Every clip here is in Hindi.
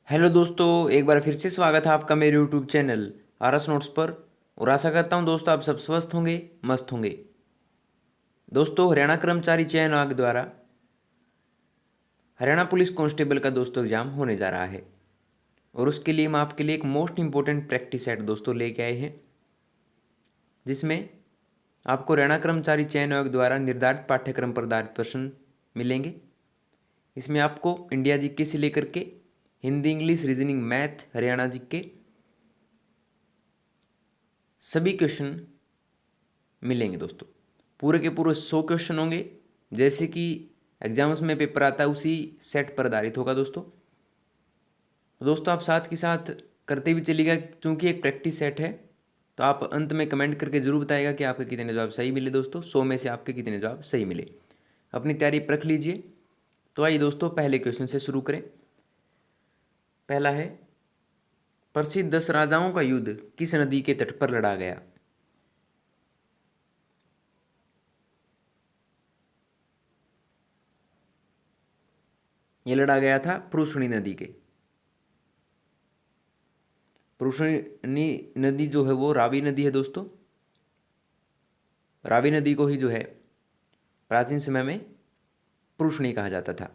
हेलो दोस्तों, एक बार फिर से स्वागत है आपका मेरे यूट्यूब चैनल आरएस नोट्स पर। और आशा करता हूं दोस्तों आप सब स्वस्थ होंगे, मस्त होंगे। दोस्तों, हरियाणा कर्मचारी चयन आयोग द्वारा हरियाणा पुलिस कांस्टेबल का दोस्तों एग्जाम होने जा रहा है। और उसके लिए हम आपके लिए एक मोस्ट इंपॉर्टेंट प्रैक्टिस सेट दोस्तों लेके आए हैं, जिसमें आपको हरियाणा कर्मचारी चयन आयोग द्वारा निर्धारित पाठ्यक्रम पर आधारित प्रश्न मिलेंगे। इसमें आपको इंडिया जीके से लेकर के Hindi, English, reasoning, math, Haryana GK सभी क्वेश्चन मिलेंगे दोस्तों। पूरे के पूरे 100 क्वेश्चन होंगे, जैसे कि एग्जाम्स में पेपर आता है उसी सेट पर आधारित होगा दोस्तों। दोस्तों आप साथ के साथ करते भी चलिएगा, क्योंकि एक प्रैक्टिस सेट है। तो आप अंत में कमेंट करके जरूर बताएगा कि आपके कितने जवाब सही मिले दोस्तों, 100 में से आपके कितने जवाब सही मिले। अपनी तैयारी परख लीजिए। तो आइए दोस्तों पहले क्वेश्चन से शुरू करें। पहला है, प्रसिद्ध 10 राजाओं का युद्ध किस नदी के तट पर लड़ा गया? ये लड़ा गया था प्रुषणी नदी के। प्रुषणी नदी जो है वो रावी नदी है दोस्तों। रावी नदी को ही जो है प्राचीन समय में प्रुषणी कहा जाता था।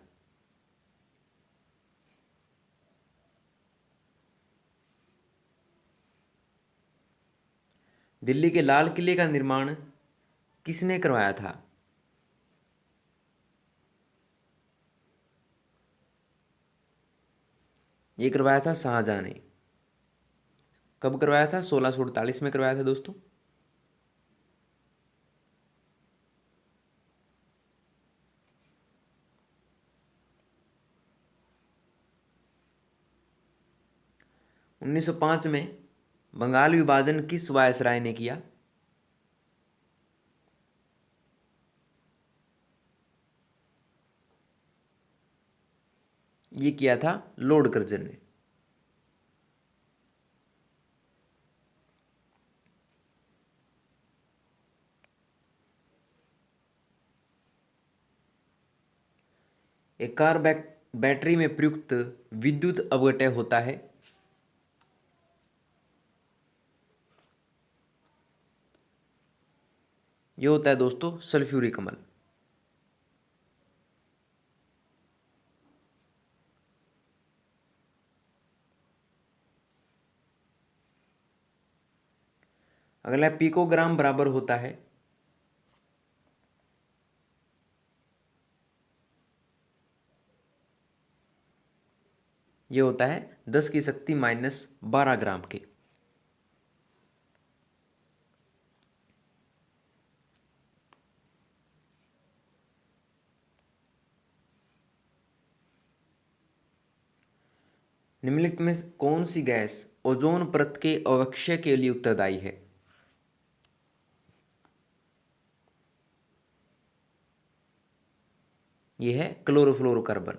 दिल्ली के लाल किले का निर्माण किसने करवाया था? ये करवाया था शाहजहां ने। कब करवाया था? 1648 में करवाया था दोस्तों। उन्नीस सौ पाँच में बंगाल विभाजन किस वायसराय ने किया? ये किया था लॉर्ड कर्जन ने। एक कार बैटरी में प्रयुक्त विद्युत अपव्यय होता है। ये होता है दोस्तों सल्फ्यूरिक अम्ल। अगला पिकोग्राम बराबर होता है। ये होता है 10 की शक्ति -12 ग्राम के। निम्नलिखित में कौन सी गैस ओजोन परत के अवक्षय के लिए उत्तरदायी है? यह है क्लोरोफ्लोरोकार्बन।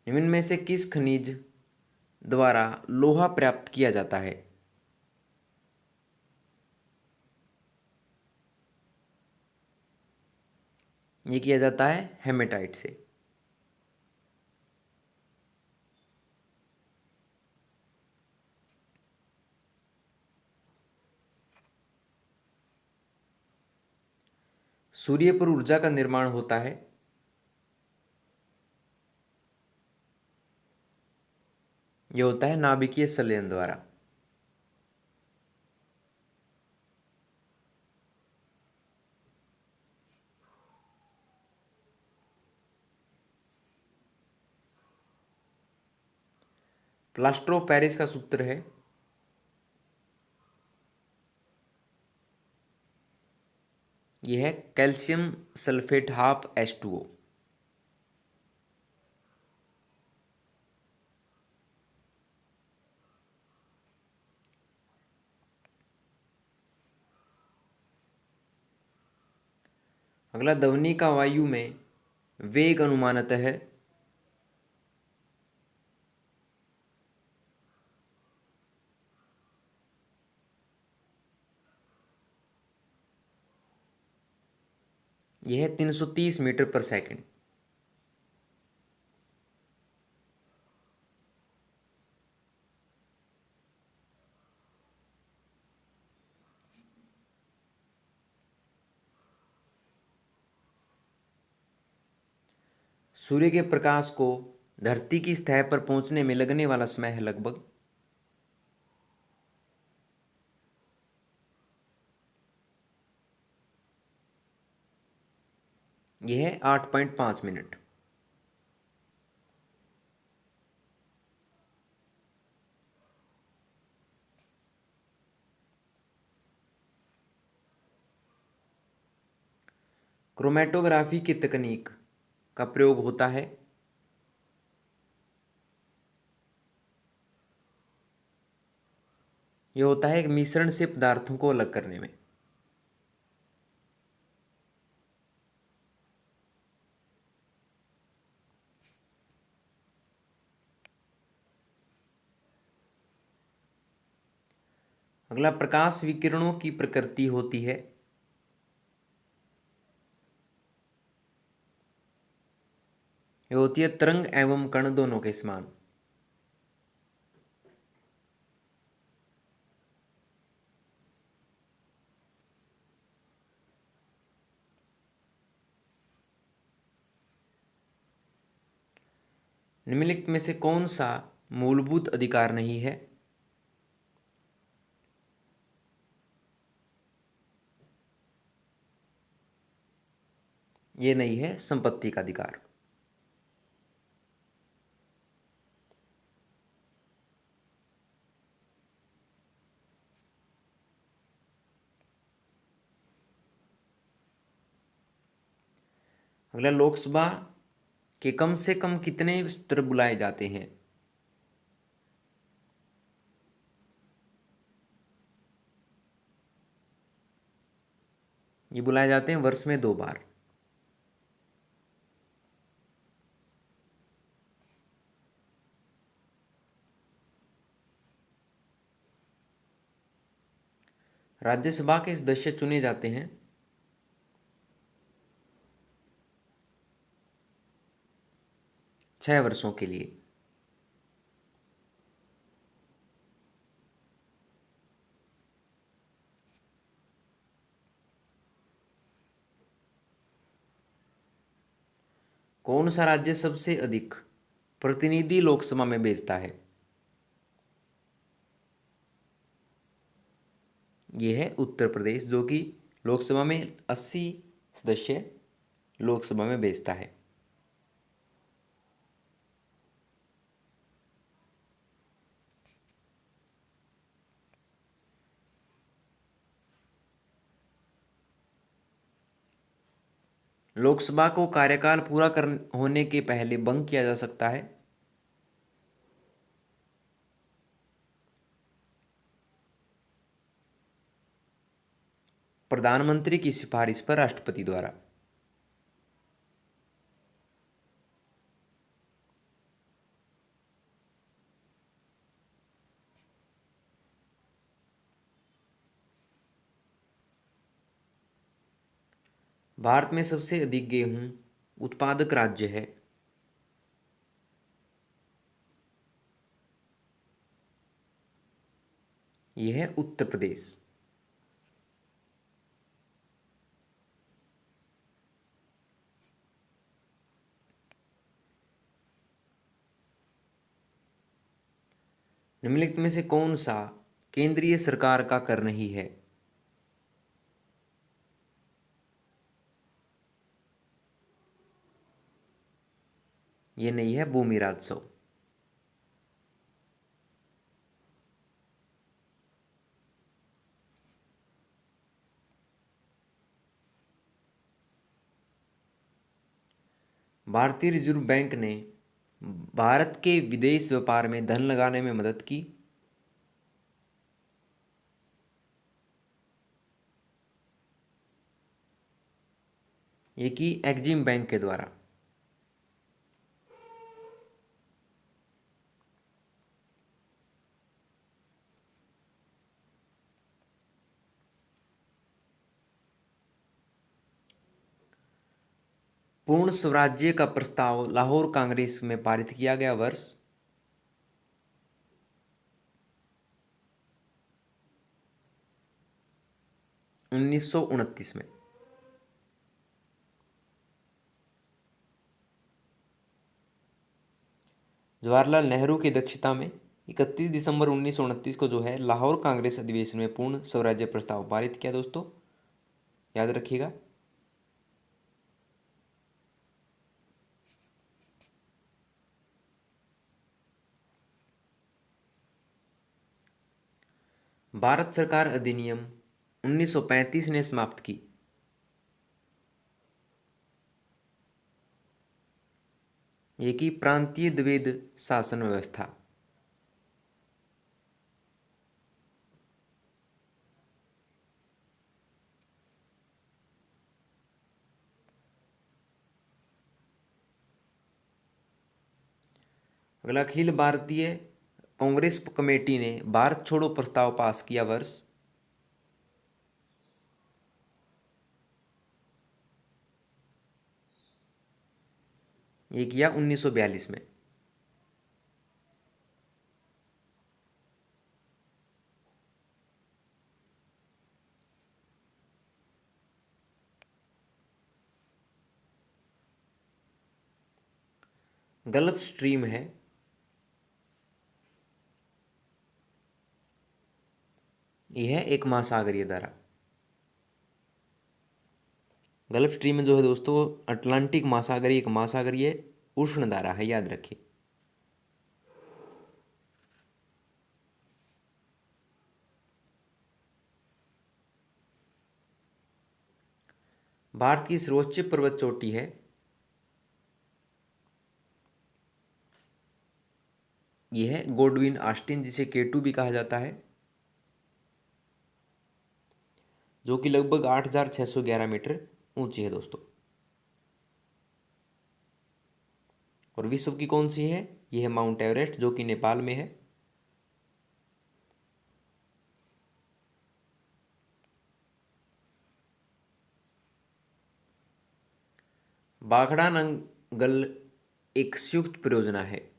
निम्न में से किस खनिज द्वारा लोहा प्राप्त किया जाता है? ये किया जाता है हेमेटाइट से। सूर्य पर ऊर्जा का निर्माण होता है। यह होता है नाभिकीय संलयन द्वारा। प्लास्टर ऑफ पेरिस का सूत्र है। यह है कैल्शियम सल्फेट हाफ H2O। अगला, ध्वनि का वायु में वेग अनुमानतः है। यह है 330 मीटर पर सेकंड। सूर्य के प्रकाश को धरती की सतह पर पहुंचने में लगने वाला समय है लगभग, यह है 8.5 मिनट। क्रोमेटोग्राफी की तकनीक का प्रयोग होता है यह होता है एक मिश्रण से पदार्थों को अलग करने में। अगला, प्रकाश विकिरणों की प्रकृति होती है। यह होती है तरंग एवं कण दोनों के समान। निम्नलिखित में से कौन सा मूलभूत अधिकार नहीं है? ये नहीं है संपत्ति का अधिकार। अगला, लोकसभा के कम से कम कितने सत्र बुलाए जाते हैं? ये बुलाए जाते हैं वर्ष में 2 बार। राज्यसभा के सदस्य चुने जाते हैं 6 वर्षों के लिए। कौन सा राज्य सबसे अधिक प्रतिनिधि लोकसभा में भेजता है? ये है उत्तर प्रदेश, जो कि लोकसभा में 80 सदस्य लोकसभा में भेजता है। लोकसभा को कार्यकाल पूरा कर होने के पहले भंग किया जा सकता है। प्रधानमंत्री की सिफारिश पर राष्ट्रपति द्वारा। भारत में सबसे अधिक गेहूं उत्पादक राज्य है? यह है उत्तर प्रदेश। निम्नलिखित में से कौन सा केंद्रीय सरकार का कर नहीं है? ये नहीं है भूमि राजस्व। भारतीय रिजर्व बैंक ने भारत के विदेश व्यापार में धन लगाने में मदद की। ये की एक्जिम बैंक के द्वारा। पूर्ण स्वराज्य का प्रस्ताव लाहौर कांग्रेस में पारित किया गया वर्ष? (1929) में। जवाहरलाल नेहरू की अध्यक्षता में 31 दिसंबर 1929 को जो है लाहौर कांग्रेस अधिवेशन में पूर्ण स्वराज्य प्रस्ताव पारित किया दोस्तों, याद रखिएगा। भारत सरकार अधिनियम 1935 ने समाप्त की। ये की प्रांतीय द्वैध शासन व्यवस्था। अगला, अखिल भारतीय कांग्रेस कमेटी ने भारत छोड़ो प्रस्ताव पास किया वर्ष? ये किया 1942 में। गल्फ स्ट्रीम है, यह एक महासागरीय धारा। गल्फ स्ट्रीम में जो है दोस्तों अटलांटिक महासागरीय एक महासागरीय उष्ण धारा है, याद रखिए। भारत की सर्वोच्च पर्वत चोटी है, यह है गोडविन ऑस्टिन, जिसे K2 भी कहा जाता है, जो कि लगभग 8,611 मीटर ऊंची है दोस्तों। और विश्व की कौन सी है? यह है माउंट एवरेस्ट, जो कि नेपाल में है। बाखड़ा नंगल एक संयुक्त परियोजना है,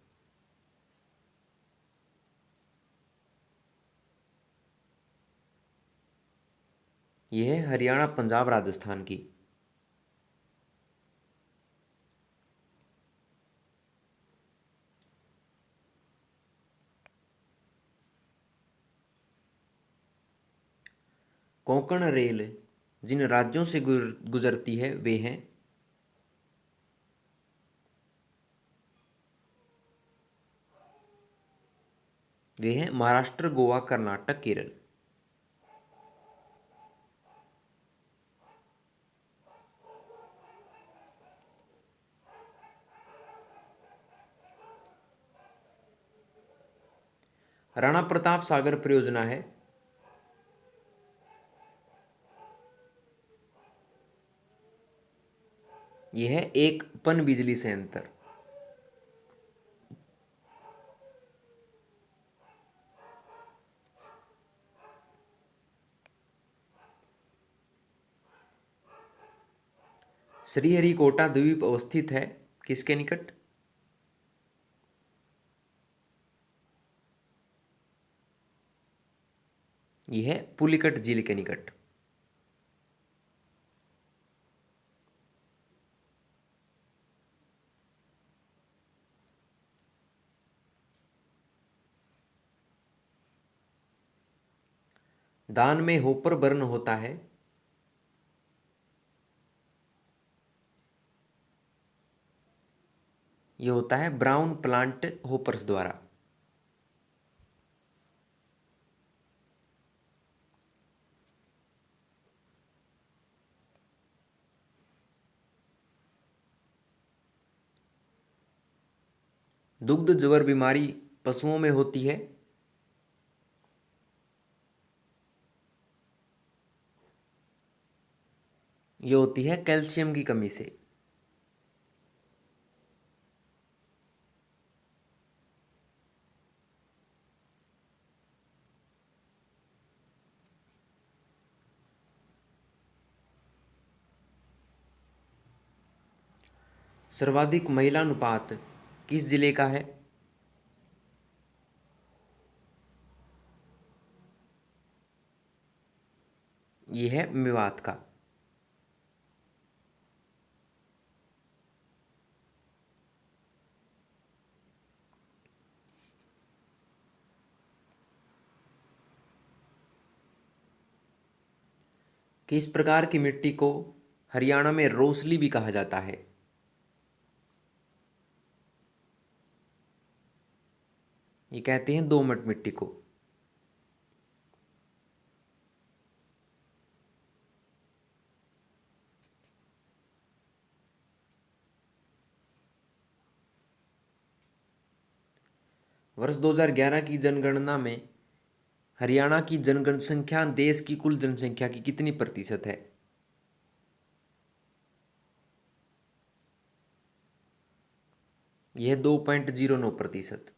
यह है हरियाणा, पंजाब, राजस्थान की। कोंकण रेल जिन राज्यों से गुजरती है वे हैं? वे हैं महाराष्ट्र, गोवा, कर्नाटक, केरल। राणा प्रताप सागर परियोजना है, यह है एक पन बिजली संयंत्र। श्रीहरिकोटा द्वीप अवस्थित है किसके निकट? यह है पुलिकट झील के निकट। दान में होपर बर्न होता है, यह होता है ब्राउन प्लांट होपर्स द्वारा। दुग्ध ज्वर बीमारी पशुओं में होती है, यह होती है कैल्शियम की कमी से। सर्वाधिक महिला अनुपात किस जिले का है? ये है मेवात का। किस प्रकार की मिट्टी को हरियाणा में रोसली भी कहा जाता है? ये कहते हैं दोमट मिट्टी को। वर्ष 2011 की जनगणना में हरियाणा की जनसंख्या देश की कुल जनसंख्या की कितनी प्रतिशत है? यह 2.09%।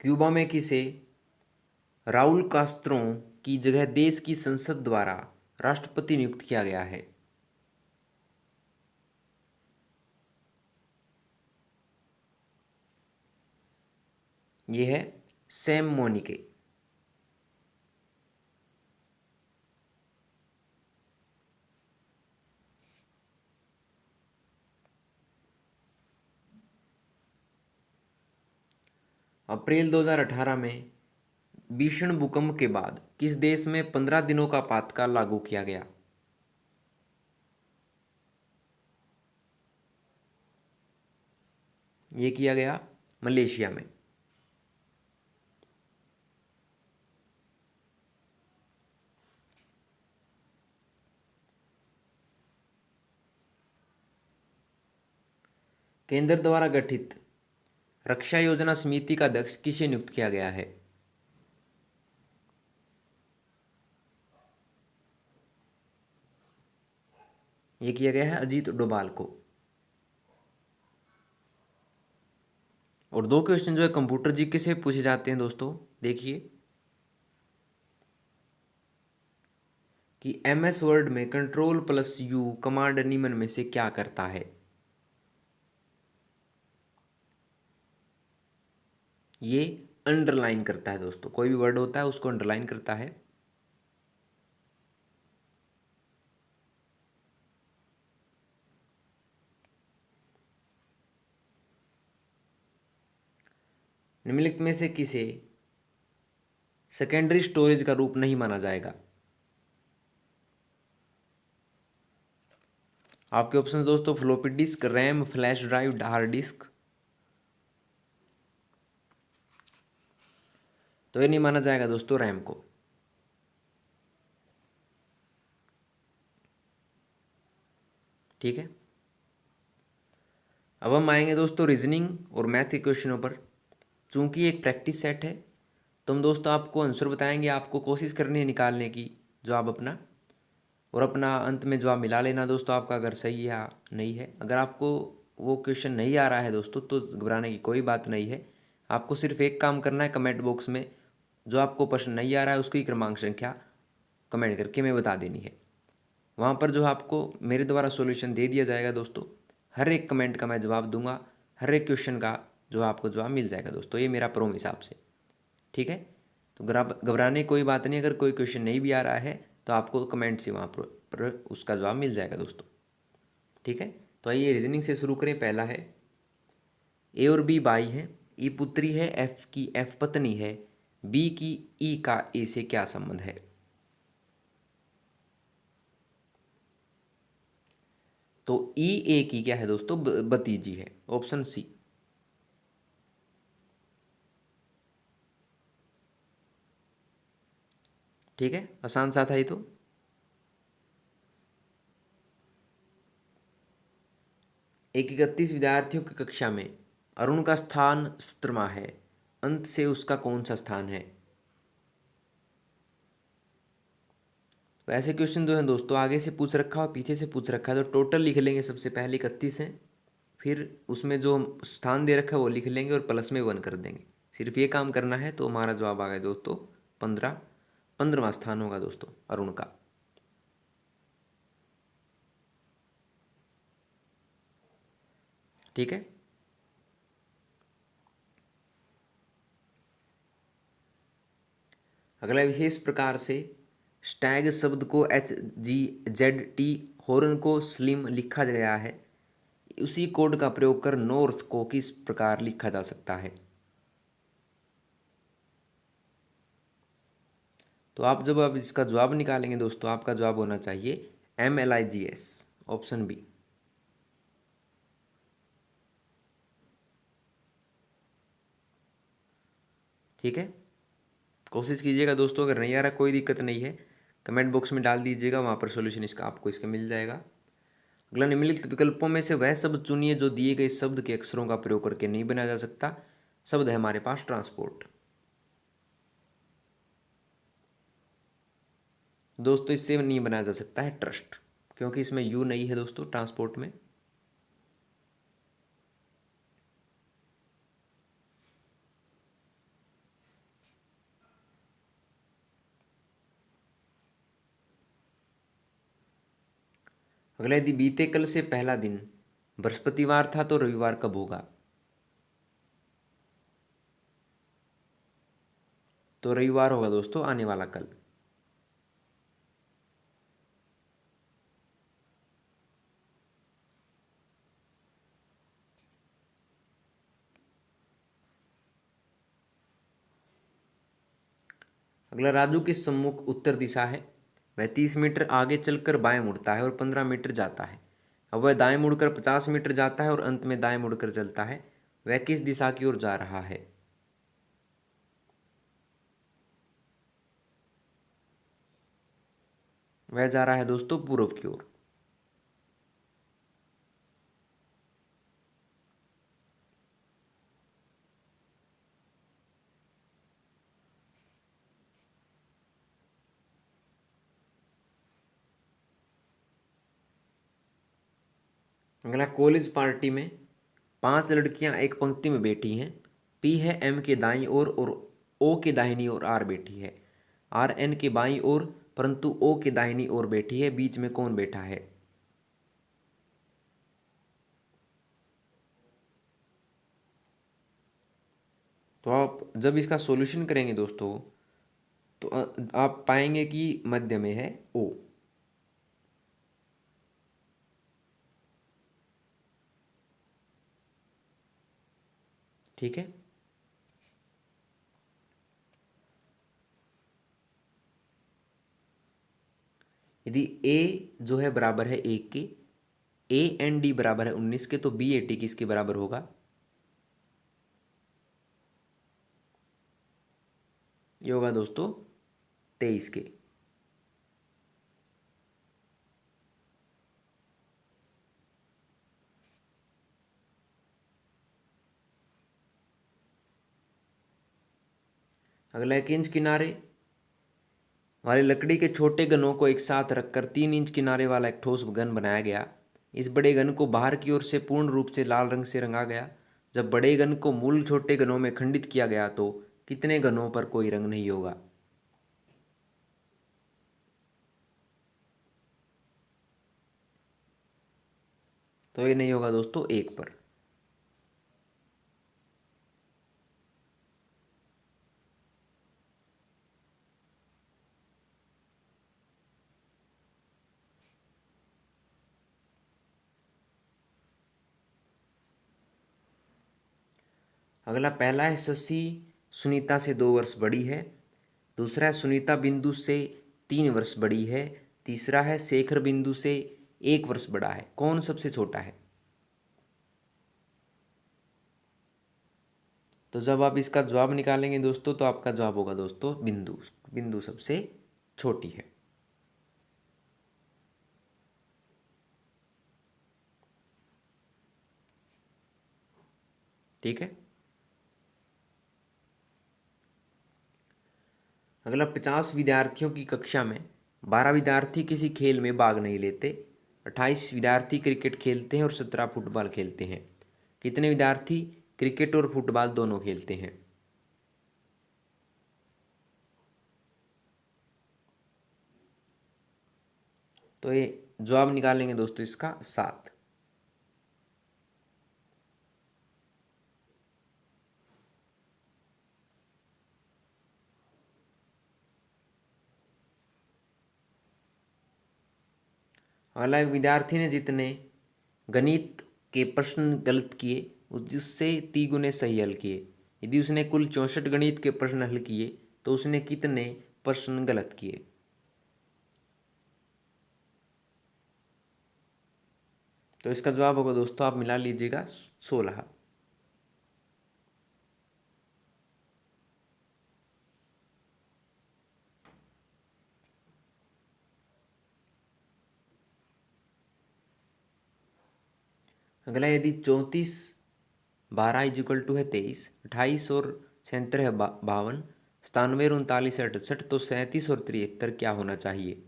क्यूबा में किसे राउल कास्त्रो की जगह देश की संसद द्वारा राष्ट्रपति नियुक्त किया गया है? यह है सैम मोनिके। अप्रैल 2018 में भीषण भूकंप के बाद किस देश में 15 दिनों का आपातकाल लागू किया गया? ये किया गया मलेशिया में। केंद्र द्वारा गठित रक्षा योजना समिति का अध्यक्ष किसे नियुक्त किया गया है? ये किया गया है अजीत डोभाल को। और दो क्वेश्चन जो है कंप्यूटर जीके से पूछे जाते हैं दोस्तों, देखिए कि MS वर्ड में Ctrl+U कमांड निम्न में से क्या करता है? ये अंडरलाइन करता है दोस्तों, कोई भी वर्ड होता है उसको अंडरलाइन करता है। निम्नलिखित में से किसे सेकेंडरी स्टोरेज का रूप नहीं माना जाएगा? आपके ऑप्शन दोस्तों floppy disk, RAM, flash drive, hard disk. तो ये नहीं माना जाएगा दोस्तों रैम को। ठीक है, अब हम आएंगे दोस्तों रीजनिंग और मैथ के क्वेश्चनों पर। चूंकि एक प्रैक्टिस सेट है तो हम दोस्तों आपको आंसर बताएंगे, आपको कोशिश करनी है निकालने की जवाब अपना, और अपना अंत में जवाब मिला लेना दोस्तों आपका, अगर सही है या नहीं है। अगर आपको वो क्वेश्चन नहीं आ रहा है दोस्तों तो घबराने की कोई बात नहीं है। आपको सिर्फ एक काम करना है, कमेंट बॉक्स में जो आपको प्रश्न नहीं आ रहा है उसकी क्रमांक संख्या कमेंट करके मैं बता देनी है। वहाँ पर जो आपको मेरे द्वारा सॉल्यूशन दे दिया जाएगा दोस्तों, हर एक कमेंट का मैं जवाब दूंगा, हर एक क्वेश्चन का जो आपको जवाब मिल जाएगा दोस्तों, ये मेरा प्रॉमिस आपसे। ठीक है, तो घबराने की कोई बात नहीं। अगर कोई क्वेश्चन नहीं भी आ रहा है तो आपको कमेंट से वहाँ पर उसका जवाब मिल जाएगा दोस्तों। ठीक है, तो आइए रीजनिंग से शुरू करें। पहला है ए और बी भाई हैं, ई पुत्री है, एफ की एफ पत्नी है, बी की ई का ए से क्या संबंध है? तो ई ए की क्या है दोस्तों, भतीजी है, ऑप्शन सी। ठीक है, आसान सा था ये तो। एक 31 विद्यार्थियों की कक्षा में अरुण का स्थान 17वां है, अंत से उसका कौन सा स्थान है? तो ऐसे क्वेश्चन जो है दोस्तों आगे से पूछ रखा और पीछे से पूछ रखा है, तो टोटल लिख लेंगे। सबसे पहले 31 है, फिर उसमें जो स्थान दे रखा है वो लिख लेंगे और प्लस में 1 कर देंगे। सिर्फ ये काम करना है तो हमारा जवाब आ गया दोस्तों 15वां स्थान होगा दोस्तों अरुण का। ठीक है। अगला विशेष प्रकार से स्टैग शब्द को HGZT हॉर्न को स्लिम लिखा गया है, उसी कोड का प्रयोग कर नॉर्थ को किस प्रकार लिखा जा सकता है। तो आप जब आप इसका जवाब निकालेंगे दोस्तों, आपका जवाब होना चाहिए MLIGS, ऑप्शन बी। ठीक है, कोशिश कीजिएगा दोस्तों, अगर नहीं आ रहा कोई दिक्कत नहीं है, कमेंट बॉक्स में डाल दीजिएगा, वहाँ पर सॉल्यूशन इसका आपको इसका मिल जाएगा। अगला, निम्नलिखित विकल्पों में से वह शब्द चुनिए जो दिए गए शब्द के अक्षरों का प्रयोग करके नहीं बनाया जा सकता। शब्द है हमारे पास ट्रांसपोर्ट। दोस्तों इससे नहीं बनाया जा सकता है ट्रस्ट, क्योंकि इसमें यू नहीं है दोस्तों ट्रांसपोर्ट में। अगला, यदि बीते कल से पहला दिन बृहस्पतिवार था तो रविवार कब होगा। तो रविवार होगा दोस्तों आने वाला कल। अगला, राजू के सम्मुख उत्तर दिशा है, वह 30 मीटर आगे चलकर बाएं मुड़ता है और 15 मीटर जाता है। अब वह दाएं मुड़कर 50 मीटर जाता है और अंत में दाएं मुड़कर चलता है, वह किस दिशा की ओर जा रहा है। वह जा रहा है दोस्तों पूर्व की ओर। अगला, कॉलेज पार्टी में 5 लड़कियां एक पंक्ति में बैठी हैं। पी है एम के दाईं ओर और ओ के दाहिनी ओर आर बैठी है। आर एन के बाईं ओर परंतु ओ के दाहिनी ओर बैठी है, बीच में कौन बैठा है। तो आप जब इसका सॉल्यूशन करेंगे दोस्तों तो आप पाएंगे कि मध्य में है ओ। ठीक है, यदि ए जो है बराबर है 1 के, AND बराबर है 19 के, तो BAT किसके बराबर होगा। ये होगा दोस्तों 23 के। अगला, 1 इंच किनारे वाले लकड़ी के छोटे गनों को एक साथ रखकर 3 इंच किनारे वाला एक ठोस गन बनाया गया। इस बड़े गन को बाहर की ओर से पूर्ण रूप से लाल रंग से रंगा गया। जब बड़े गन को मूल छोटे गनों में खंडित किया गया तो कितने गनों पर कोई रंग नहीं होगा। तो ये नहीं होगा दोस्तों 1 पर। अगला, पहला है शशि सुनीता से 2 वर्ष बड़ी है। दूसरा है सुनीता बिंदु से 3 वर्ष बड़ी है। तीसरा है शेखर बिंदु से 1 वर्ष बड़ा है, कौन सबसे छोटा है। तो जब आप इसका जवाब निकालेंगे दोस्तों तो आपका जवाब होगा दोस्तों बिंदु। बिंदु सबसे छोटी है। ठीक है। अगला, 50 विद्यार्थियों की कक्षा में 12 विद्यार्थी किसी खेल में भाग नहीं लेते। 28 विद्यार्थी क्रिकेट खेलते हैं और 17 फुटबॉल खेलते हैं। कितने विद्यार्थी क्रिकेट और फुटबॉल दोनों खेलते हैं। तो ये जवाब निकालेंगे दोस्तों इसका 7। अगला, एक विद्यार्थी ने जितने गणित के प्रश्न गलत किए उससे 3 गुने सही हल किए। यदि उसने कुल 64 गणित के प्रश्न हल किए तो उसने कितने प्रश्न गलत किए? तो इसका जवाब होगा दोस्तों, आप मिला लीजिएगा 16। अगला, यदि 34 12 इजिकल टू है 23, 28 और 76 है 52, 97 और 39 है 68, तो 37 और 73 क्या होना चाहिए?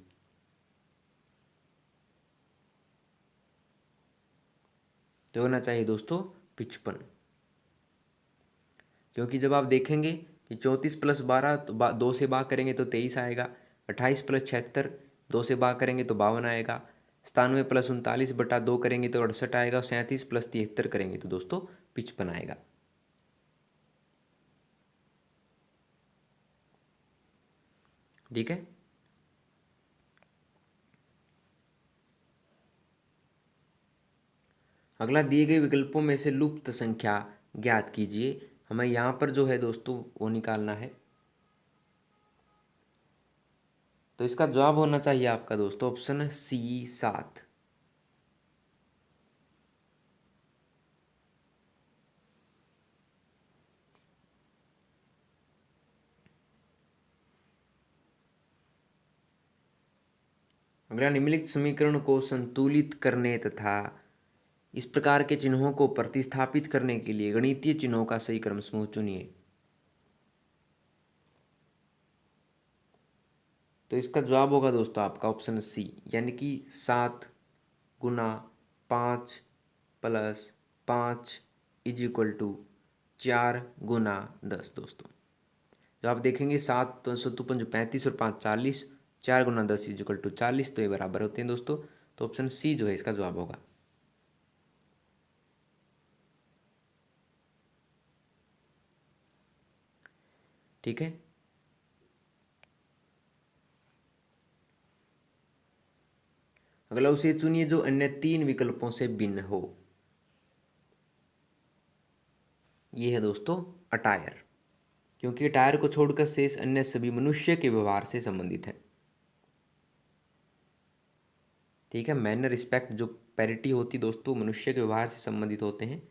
तो होना चाहिए दोस्तों 55। क्योंकि जब आप देखेंगे कि 34 + 12 तो 2 से भाग करेंगे तो 23 आएगा, 28 + 76 2 से भाग करेंगे तो 52 आएगा, 97 + 39/2 करेंगे तो 68 आएगा, और 37 + 73 करेंगे तो दोस्तों 55 आएगा। ठीक है। अगला, दिए गए विकल्पों में से लुप्त संख्या ज्ञात कीजिए। हमें यहाँ पर जो है दोस्तों वो निकालना है। तो इसका जवाब होना चाहिए आपका दोस्तों ऑप्शन सी 7। अगला, निम्नलिखित समीकरण को संतुलित करने तथा इस प्रकार के चिन्हों को प्रतिस्थापित करने के लिए गणितीय चिन्हों का सही क्रम समूह चुनिए। तो इसका जवाब होगा दोस्तों आपका ऑप्शन सी, यानी कि 7 × 5 + 5 = 4 × 10 दोस्तों। जब आप देखेंगे 7 तो 7 × 35 और 5 40, 4 × 10 = 40, तो ये बराबर होते हैं दोस्तों। तो ऑप्शन सी जो है इसका जवाब होगा। ठीक है। अगला, उसे चुनिए जो अन्य 3 विकल्पों से भिन्न हो। ये है दोस्तों अटायर, क्योंकि अटायर को छोड़कर शेष अन्य सभी मनुष्य के व्यवहार से संबंधित है। ठीक है। मैनर, रिस्पेक्ट, जो पैरिटी होती दोस्तों मनुष्य के व्यवहार से संबंधित होते हैं।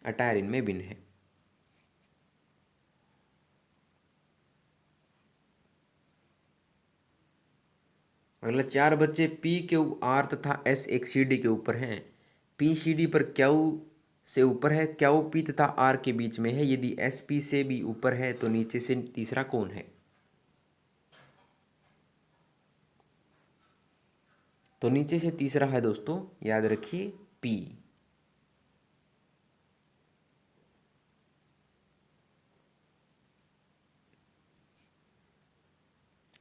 अटायर इनमें भिन्न है। अगला, 4 बच्चे पी क्यू आर तथा एस एक सीढ़ी के ऊपर हैं। पी सीढ़ी पर क्यू से ऊपर है, क्यू पी तथा आर के बीच में है। यदि एस पी से भी ऊपर है तो नीचे से तीसरा कौन है? तो नीचे से तीसरा है दोस्तों, याद रखिए, पी।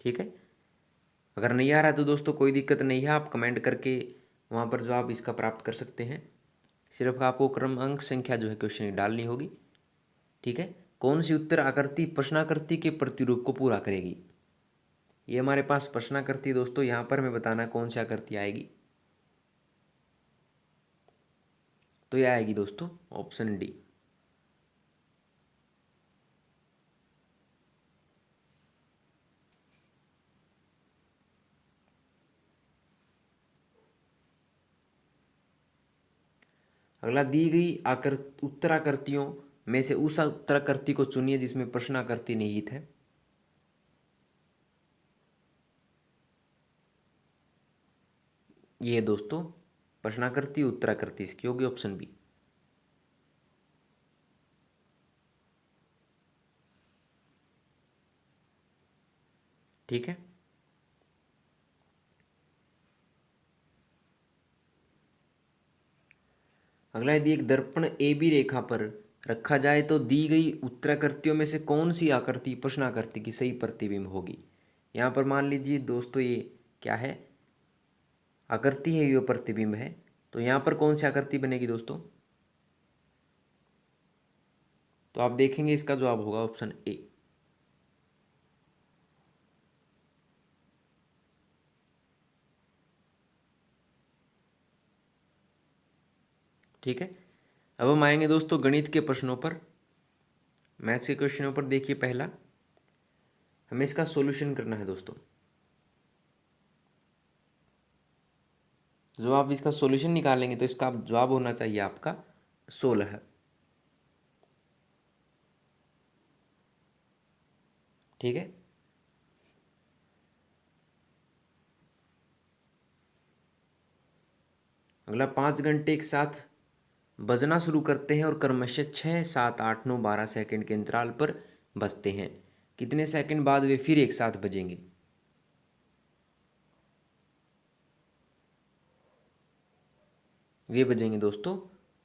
ठीक है। अगर नहीं आ रहा तो दोस्तों कोई दिक्कत नहीं है, आप कमेंट करके वहाँ पर जो आप इसका प्राप्त कर सकते हैं। सिर्फ आपको क्रमांक संख्या जो है क्वेश्चन की डालनी होगी। ठीक है। कौन सी उत्तर आकृति प्रश्नाकृति के प्रतिरूप को पूरा करेगी? ये हमारे पास प्रश्नाकृति दोस्तों, यहाँ पर हमें बताना कौन सी आकृति आएगी। तो ये आएगी दोस्तों ऑप्शन डी। अगला, दी गई उत्तराकृतियों में से उस उत्तराकृति को चुनिए जिसमें प्रश्नाकृति निहित है। ये है दोस्तों प्रश्नाकृति उत्तराकृति, इसकी होगी ऑप्शन बी। ठीक है। अगला, यदि एक दर्पण ए बी रेखा पर रखा जाए तो दी गई उत्तराकृतियों में से कौन सी आकृति प्रश्नाकृति की सही प्रतिबिंब होगी? यहाँ पर मान लीजिए दोस्तों ये क्या है, आकृति है, ये प्रतिबिंब है, तो यहाँ पर कौन सी आकृति बनेगी दोस्तों? तो आप देखेंगे इसका जवाब होगा ऑप्शन ए। ठीक है, अब हम आएंगे दोस्तों गणित के प्रश्नों पर, मैथ्स के क्वेश्चनों पर। देखिए पहला, हमें इसका सॉल्यूशन करना है दोस्तों। जो आप इसका सॉल्यूशन निकालेंगे तो इसका जवाब होना चाहिए आपका 16। ठीक है, अगला 5 घंटे एक साथ बजना शुरू करते हैं और क्रमशः 6, 7, 8, 9, 12 सेकंड के अंतराल पर बजते हैं। कितने सेकंड बाद वे फिर एक साथ बजेंगे? वे बजेंगे दोस्तों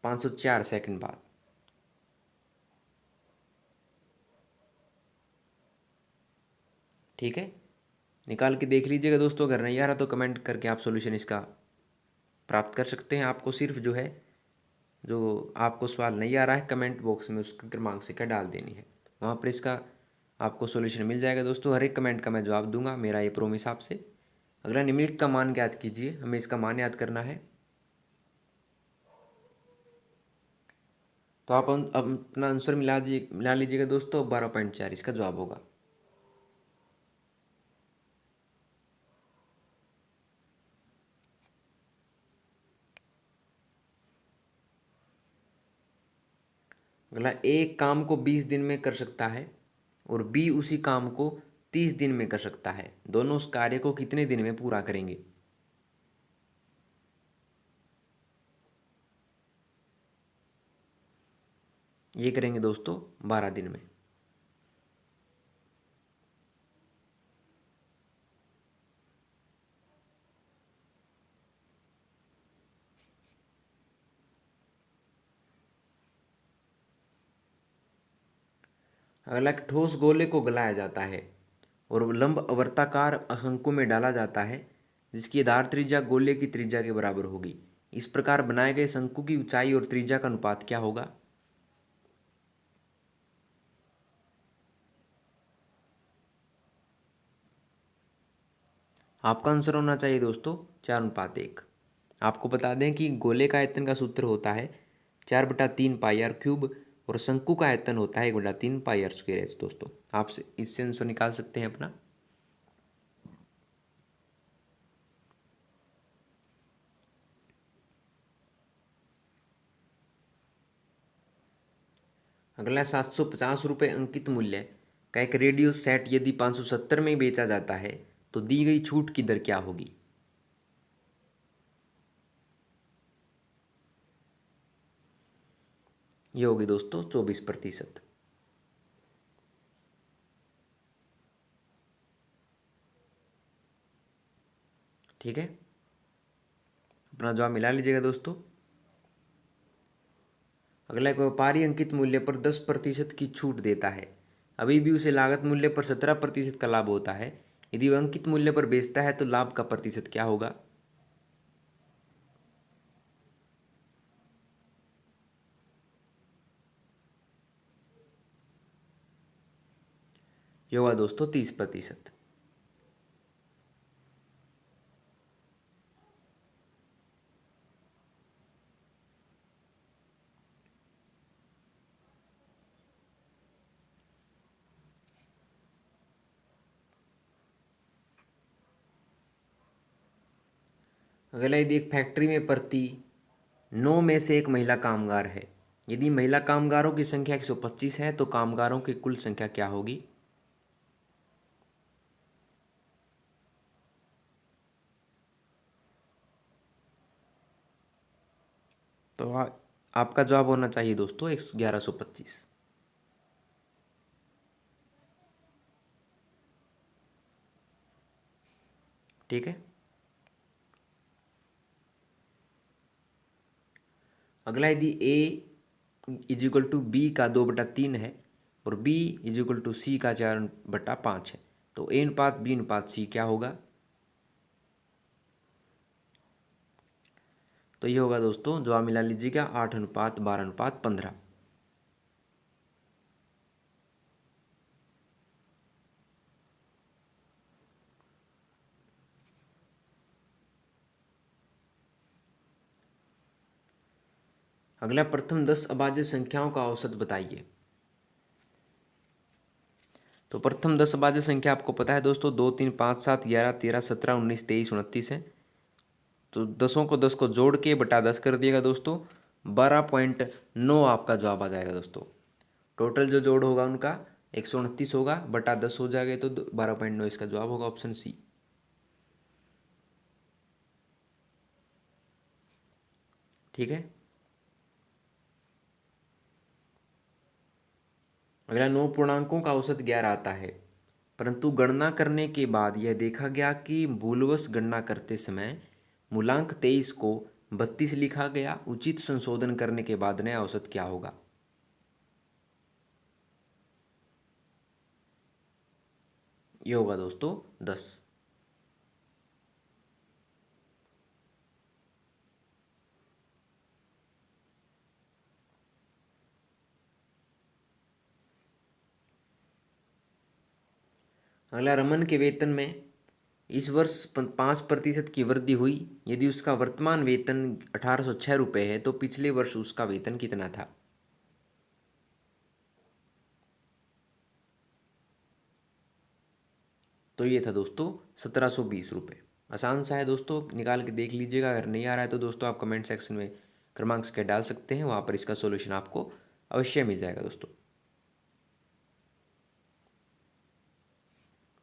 504 सेकंड बाद। ठीक है, निकाल के देख लीजिएगा दोस्तों, अगर नहीं आ रहा तो कमेंट करके आप सॉल्यूशन इसका प्राप्त कर सकते हैं। आपको सिर्फ जो है, जो आपको सवाल नहीं आ रहा है कमेंट बॉक्स में उसकी क्रमांक संख्या डाल देनी है, वहाँ पर इसका आपको सॉल्यूशन मिल जाएगा दोस्तों। हर एक कमेंट का मैं जवाब दूंगा, मेरा ये प्रोमिस आपसे। अगला निम्नलिखित का मान ज्ञात कीजिए, हमें इसका मान याद करना है। तो आप अपना आंसर मिला लीजिएगा दोस्तों, 12.4 इसका जवाब होगा। अगला, एक काम को 20 दिन में कर सकता है और बी उसी काम को 30 दिन में कर सकता है, दोनों उस कार्य को कितने दिन में पूरा करेंगे? ये करेंगे दोस्तों 12 दिन में। अगला, एक ठोस गोले को गलाया जाता है और लंब अवर्ताकार शंकु में डाला जाता है जिसकी आधार त्रिज्या गोले की त्रिज्या के बराबर होगी। इस प्रकार बनाए गए शंकु की ऊंचाई और त्रिज्या का अनुपात क्या होगा? आपका आंसर होना चाहिए दोस्तों 4:1। आपको बता दें कि गोले का आयतन का सूत्र होता है 4/3 πr³ और शंकु का आयतन होता है 1/3 πr² दोस्तों। आप इससे आंसर निकाल सकते हैं अपना। अगला, 750 रुपये अंकित मूल्य का एक रेडियो सेट यदि 570 में बेचा जाता है तो दी गई छूट की दर क्या होगी? ये होगी दोस्तों 24%। ठीक है, अपना जवाब मिला लीजिएगा दोस्तों। अगला, एक व्यापारी अंकित मूल्य पर 10% की छूट देता है, अभी भी उसे लागत मूल्य पर 17% का लाभ होता है। यदि वह अंकित मूल्य पर बेचता है तो लाभ का प्रतिशत क्या होगा? ये होगा दोस्तों 30%। अगला, यदि एक फैक्ट्री में प्रति 9 में से एक महिला कामगार है, यदि महिला कामगारों की संख्या 125 है तो कामगारों की कुल संख्या क्या होगी? तो आपका जवाब होना चाहिए दोस्तों 1125। ठीक है, अगला, यदि A=B का 2/3 है और B=C का 4/5 है तो A अनुपात B अनुपात C क्या होगा? तो ये होगा दोस्तों, जवाब मिला लीजिएगा 8:12:15। अगला, प्रथम 10 अभाज्य संख्याओं का औसत बताइए। तो प्रथम 10 अभाज्य संख्या आपको पता है दोस्तों, 2, 3, 5, 7, 11, 13, 17, 19, 23, 29 है। तो 10 को जोड़ के बटा 10 कर दिएगा दोस्तों, 12.9 आपका जवाब आ जाएगा दोस्तों। टोटल जो जोड़ होगा उनका 129 होगा, बटा 10 हो जाएगा, तो 12.9 इसका जवाब होगा, ऑप्शन सी। ठीक है। अगला, 9 पूर्णांकों का औसत 11 आता है, परंतु गणना करने के बाद यह देखा गया कि भूलवश गणना करते समय मूलांक 23 को 32 लिखा गया। उचित संशोधन करने के बाद नया औसत क्या होगा? ये होगा दोस्तों 10। अगला, रमन के वेतन में इस वर्ष 5% की वृद्धि हुई। यदि उसका वर्तमान वेतन 1806 रुपये है, तो पिछले वर्ष उसका वेतन कितना था? तो ये था दोस्तों 1720 रुपये। आसान सा है दोस्तों, निकाल के देख लीजिएगा। अगर नहीं आ रहा है तो दोस्तों आप कमेंट सेक्शन में क्रमांक के डाल सकते हैं, वहाँ पर इसका सॉल्यूशन आपको अवश्य मिल जाएगा दोस्तों।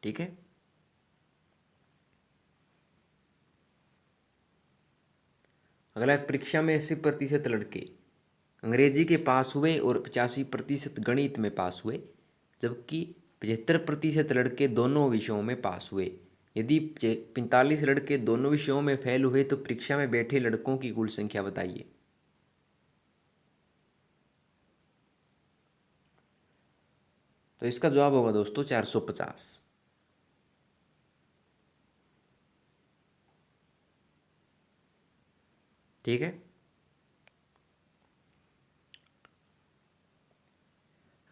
ठीक है। अगला, परीक्षा में 80% लड़के अंग्रेजी के पास हुए और 85% गणित में पास हुए, जबकि 75% लड़के दोनों विषयों में पास हुए। यदि 45 लड़के दोनों विषयों में फेल हुए, तो परीक्षा में बैठे लड़कों की कुल संख्या बताइए। तो इसका जवाब होगा दोस्तों 450। ठीक है।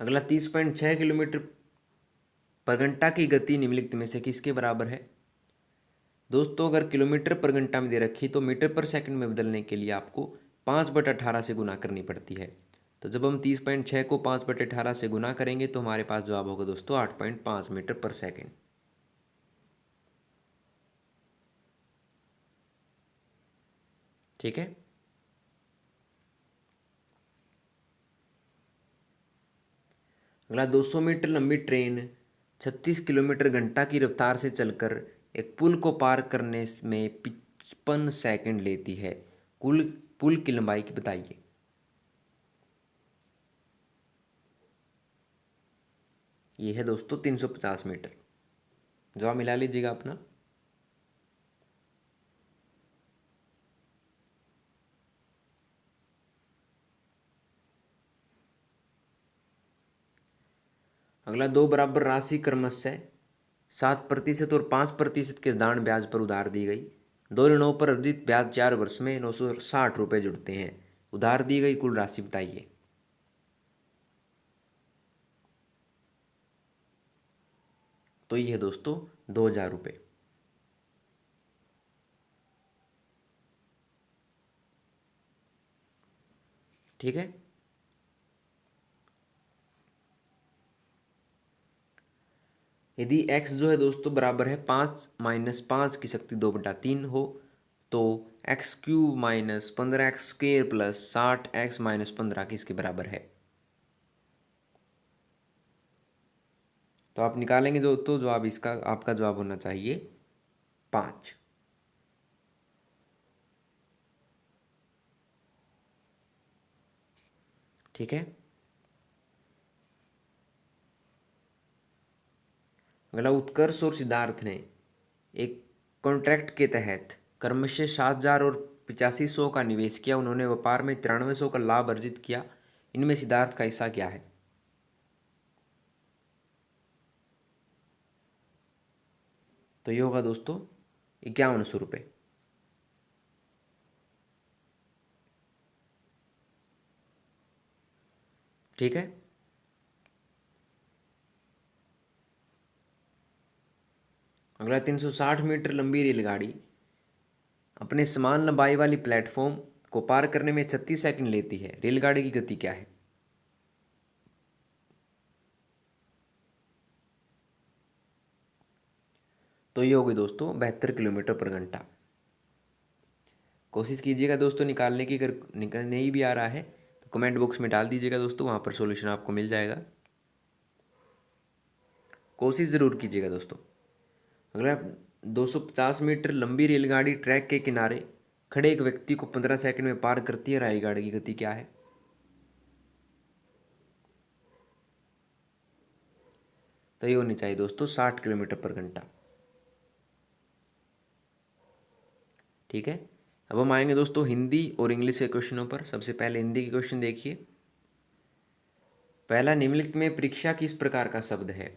अगला, 30.6 किलोमीटर पर घंटा की गति निम्नलिखित में से किसके बराबर है? दोस्तों, अगर किलोमीटर पर घंटा में दे रखी, तो मीटर पर सेकंड में बदलने के लिए आपको 5/18 से गुना करनी पड़ती है। तो जब हम 30.6 को 5/18 से गुना करेंगे, तो हमारे पास जवाब होगा दोस्तों 8.5 मीटर पर सेकंड। ठीक है। अगला, 200 मीटर लंबी ट्रेन 36 किलोमीटर घंटा की रफ्तार से चलकर एक पुल को पार करने में 55 सेकंड लेती है। कुल पुल की लंबाई की बताइए। ये है दोस्तों 350 मीटर। जवाब मिला लीजिएगा अपना। अगला, दो बराबर राशि क्रमशः 7% और 5% के दान ब्याज पर उधार दी गई। दो ऋणों पर अर्जित ब्याज 4 वर्ष में 960 रुपये जुड़ते हैं। उधार दी गई कुल राशि बताइए। तो ये है दोस्तों 2000 रुपये। ठीक है। यदि x जो है दोस्तों बराबर है 5 - 5 की शक्ति 2/3 हो, तो x³ - 15x² + 60x - 15 किसके बराबर है? तो आप निकालेंगे जो, तो जवाब इसका आपका जवाब होना चाहिए 5। ठीक है। अगला, उत्कर्ष और सिद्धार्थ ने एक कॉन्ट्रैक्ट के तहत क्रमशः 7,000 और 8500 का निवेश किया। उन्होंने व्यापार में 9300 का लाभ अर्जित किया। इनमें सिद्धार्थ का हिस्सा क्या है? तो ये होगा दोस्तों 5100 रुपये। ठीक है। अगला 360 मीटर लंबी रेलगाड़ी अपने समान लंबाई वाली प्लेटफॉर्म को पार करने में 36 सेकंड लेती है। रेलगाड़ी की गति क्या है? तो ये होगी दोस्तों 72 किलोमीटर पर घंटा। कोशिश कीजिएगा दोस्तों निकालने की, अगर निकल नहीं भी आ रहा है तो कमेंट बॉक्स में डाल दीजिएगा दोस्तों, वहाँ पर सॉल्यूशन आपको मिल जाएगा। कोशिश ज़रूर कीजिएगा दोस्तों। अगला 250 मीटर लंबी रेलगाड़ी ट्रैक के किनारे खड़े एक व्यक्ति को 15 सेकंड में पार करती है। रेलगाड़ी की गति क्या है? तो ये होनी चाहिए दोस्तों 60 किलोमीटर पर घंटा। ठीक है। अब हम आएंगे दोस्तों हिंदी और इंग्लिश के क्वेश्चनों पर। सबसे पहले हिंदी के क्वेश्चन देखिए। पहला, निम्नलिखित में परीक्षा किस प्रकार का शब्द है?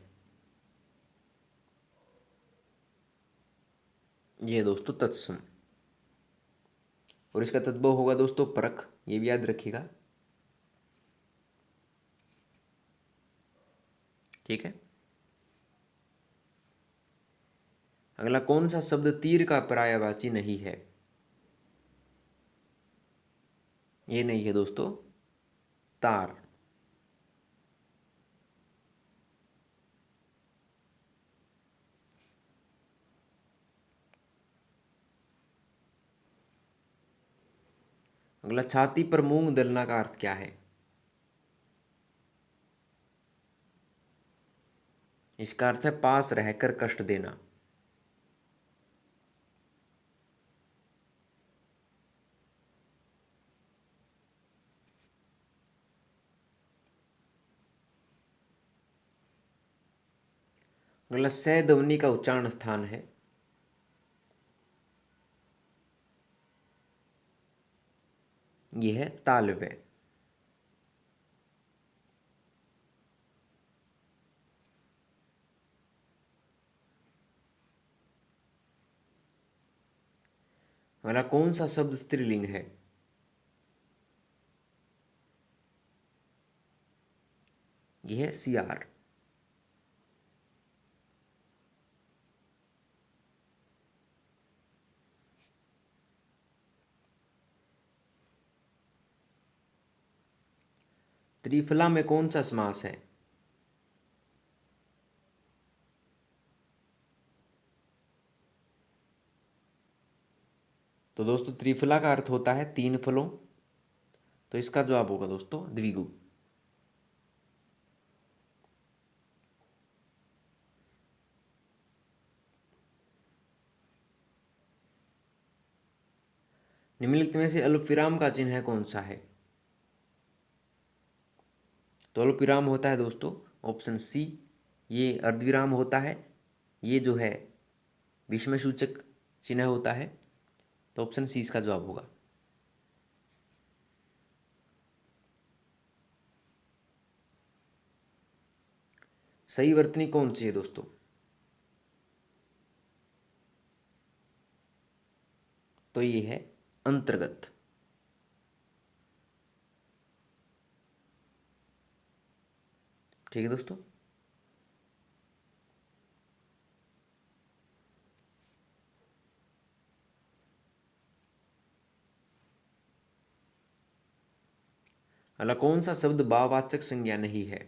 ये दोस्तों तत्सम, और इसका तद्भव होगा दोस्तों परख, ये भी याद रखिएगा। ठीक है। अगला, कौन सा शब्द तीर का पर्यायवाची नहीं है? ये नहीं है दोस्तों तार। अगला, छाती पर मूंग दलना का अर्थ क्या है? इसका अर्थ है पास रहकर कष्ट देना। अगला, सह ध्वनि का उच्चारण स्थान है? यह है तालव्य। अगला, कौन सा शब्द स्त्रीलिंग है? यह है सियार। त्रिफला में कौन सा समास है? तो दोस्तों त्रिफला का अर्थ होता है तीन फलों, तो इसका जवाब होगा दोस्तों द्विगु। निम्नलिखित में से अल्पविराम का चिन्ह कौन सा है? तो अल्पविराम होता है दोस्तों ऑप्शन सी, ये अर्धविराम होता है, ये जो है विस्मय सूचक चिन्ह होता है। तो ऑप्शन सी इसका जवाब होगा। सही वर्तनी कौन सी है दोस्तों? तो ये है अंतर्गत। ठीक है दोस्तों। अगला, कौन सा शब्द भाववाचक संज्ञा नहीं है?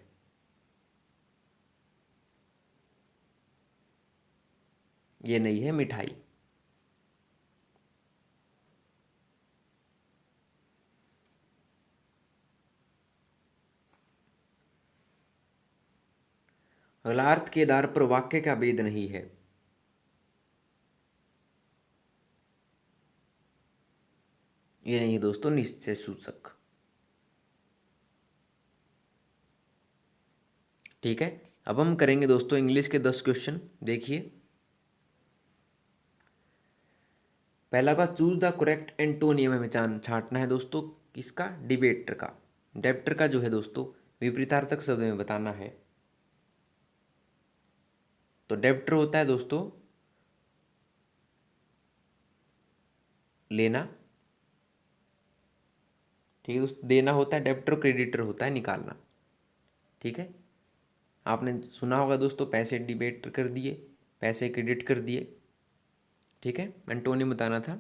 ये नहीं है मिठाई। अगला, अर्थ के आधार पर वाक्य का भेद नहीं है? ये नहीं है दोस्तों निश्चय सूचक। ठीक है। अब हम करेंगे दोस्तों इंग्लिश के 10 क्वेश्चन। देखिए, पहला बात, चूज द करेक्ट एंटोनियम हमें छांटना है दोस्तों किसका? डिबेटर का। डेप्टर का जो है दोस्तों विपरीतार्थक शब्द में बताना है। तो डेप्टर होता है दोस्तों लेना। ठीक है दोस्तों, देना होता है डेप्टर, क्रेडिटर होता है निकालना। ठीक है, आपने सुना होगा दोस्तों, पैसे डिबेट कर दिए, पैसे क्रेडिट कर दिए। ठीक है, एंटोनिम बताना था।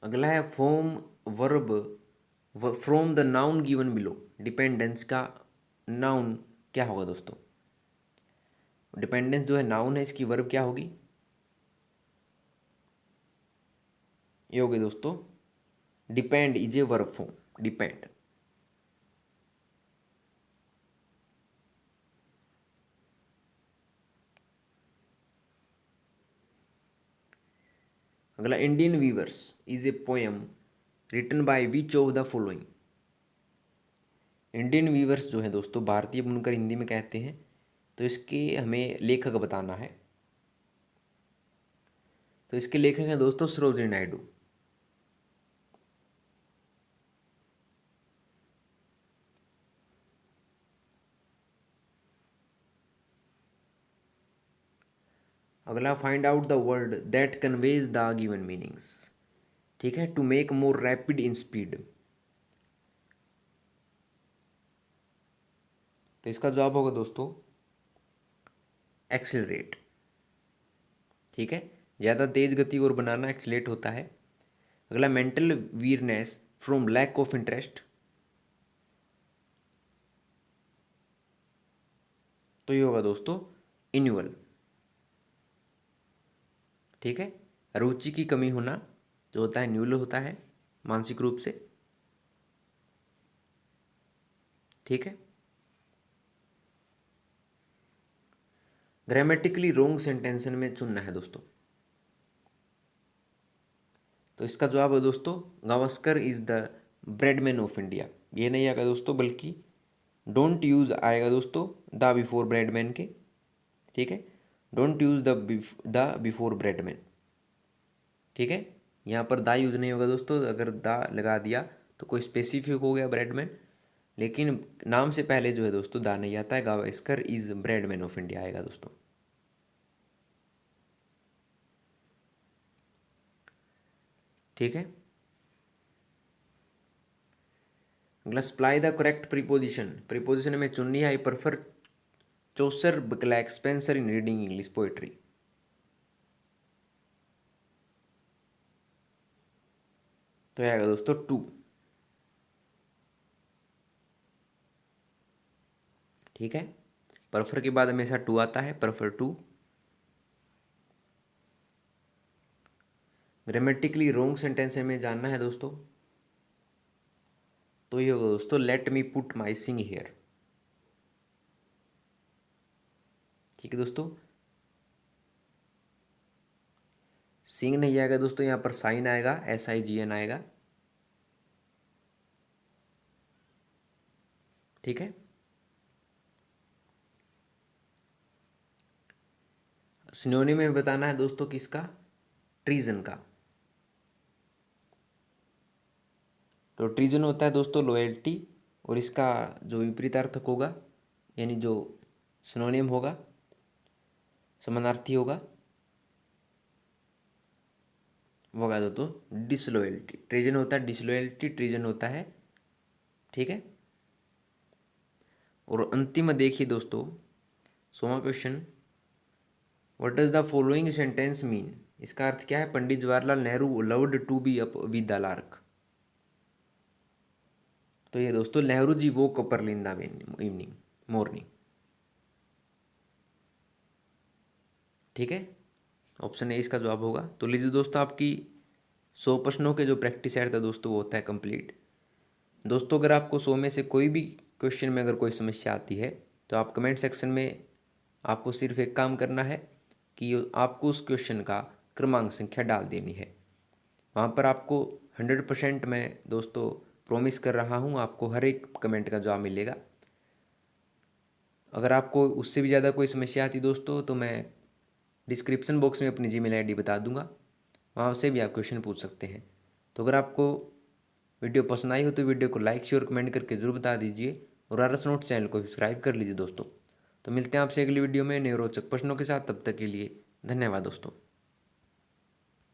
अगला है form verb from the noun given below. Dependence का नाउन क्या होगा दोस्तों? डिपेंडेंस जो है नाउन है, इसकी वर्ब क्या होगी? ये होगी दोस्तों depend is a verb form, depend. अगला, Indian weavers is a poem written by which of the following. Indian weavers जो है दोस्तों, भारतीय बुनकर हिंदी में कहते हैं, तो इसके हमें लेखक बताना है। तो इसके लेखक हैं दोस्तों सरोजिनी नायडू। अगला, find out the word that conveys the given meanings. ठीक है, to make more rapid in speed. तो इसका जवाब होगा दोस्तों एक्सिलरेट। ठीक है, ज़्यादा तेज गति और बनाना एक्सिलेट होता है। अगला, mental weariness from lack of interest. तो ये होगा दोस्तों इन्यूअल। ठीक है, रुचि की कमी होना जो होता है न्यूल होता है मानसिक रूप से। ठीक है, ग्रामेटिकली रोंग सेंटेंस में चुनना है दोस्तों। तो इसका जवाब है दोस्तों Gavaskar is the Bradman of India. ये नहीं आएगा दोस्तों, बल्कि डोंट यूज आएगा दोस्तों द बिफोर ब्रेडमैन के। ठीक है, don't use the before Bradman. ठीक है, यहाँ पर दा यूज नहीं होगा दोस्तों, अगर दा लगा दिया तो कोई स्पेसिफिक हो गया ब्रेडमैन, लेकिन नाम से पहले जो है दोस्तों दा नहीं आता है। Gavaskar is Bradman of India आएगा दोस्तों। ठीक है, अगला, supply the correct preposition. Preposition में चुननी है I prefer Chaucer black Spencer in reading English poetry. तो आएगा दोस्तों टू। ठीक है, प्रेफर के बाद हमेशा टू आता है, prefer to. Grammatically wrong sentence में जानना है दोस्तों, तो ये होगा दोस्तों लेट मी पुट माई सिंग हेयर। ठीक है दोस्तों, सिंग नहीं आएगा दोस्तों, यहाँ पर साइन आएगा, SIGN आएगा। ठीक है, सिनोनिम में बताना है दोस्तों किसका? ट्रीजन का। तो ट्रीजन होता है दोस्तों लॉयल्टी, और इसका जो विपरीतार्थक होगा यानी जो सिनोनिम होगा, समानार्थी होगा, वो होगा दोस्तों डिसलॉयल्टी। ट्रीजन होता है डिसलॉयल्टी, ट्रीजन होता है। ठीक है, और अंतिम देखिए दोस्तों 16वां question, what does the following sentence mean. इसका अर्थ क्या है? Pandit Jawaharlal Nehru loved to be up with the lark. तो ये दोस्तों Nehru ji woke up early in the evening morning. ठीक है, ऑप्शन ए इसका जवाब होगा। तो लीजिए दोस्तों, आपकी 100 प्रश्नों के जो प्रैक्टिस सेट था दोस्तों वो होता है कंप्लीट। दोस्तों अगर आपको 100 में से कोई भी क्वेश्चन में अगर कोई समस्या आती है तो आप कमेंट सेक्शन में आपको सिर्फ एक काम करना है कि आपको उस क्वेश्चन का क्रमांक संख्या डाल देनी है। वहाँ पर आपको 100% मैं दोस्तों प्रॉमिस कर रहा हूँ आपको हर एक कमेंट का जवाब मिलेगा। अगर आपको उससे भी ज़्यादा कोई समस्या आती दोस्तों तो मैं डिस्क्रिप्शन बॉक्स में अपनी जीमेल आईडी बता दूंगा, वहाँ से भी आप क्वेश्चन पूछ सकते हैं। तो अगर आपको वीडियो पसंद आई हो तो वीडियो को लाइक शेयर कमेंट करके जरूर बता दीजिए, और आरएस नोट चैनल को सब्सक्राइब कर लीजिए दोस्तों। तो मिलते हैं आपसे अगली वीडियो में नए रोचक प्रश्नों के साथ, तब तक के लिए धन्यवाद दोस्तों।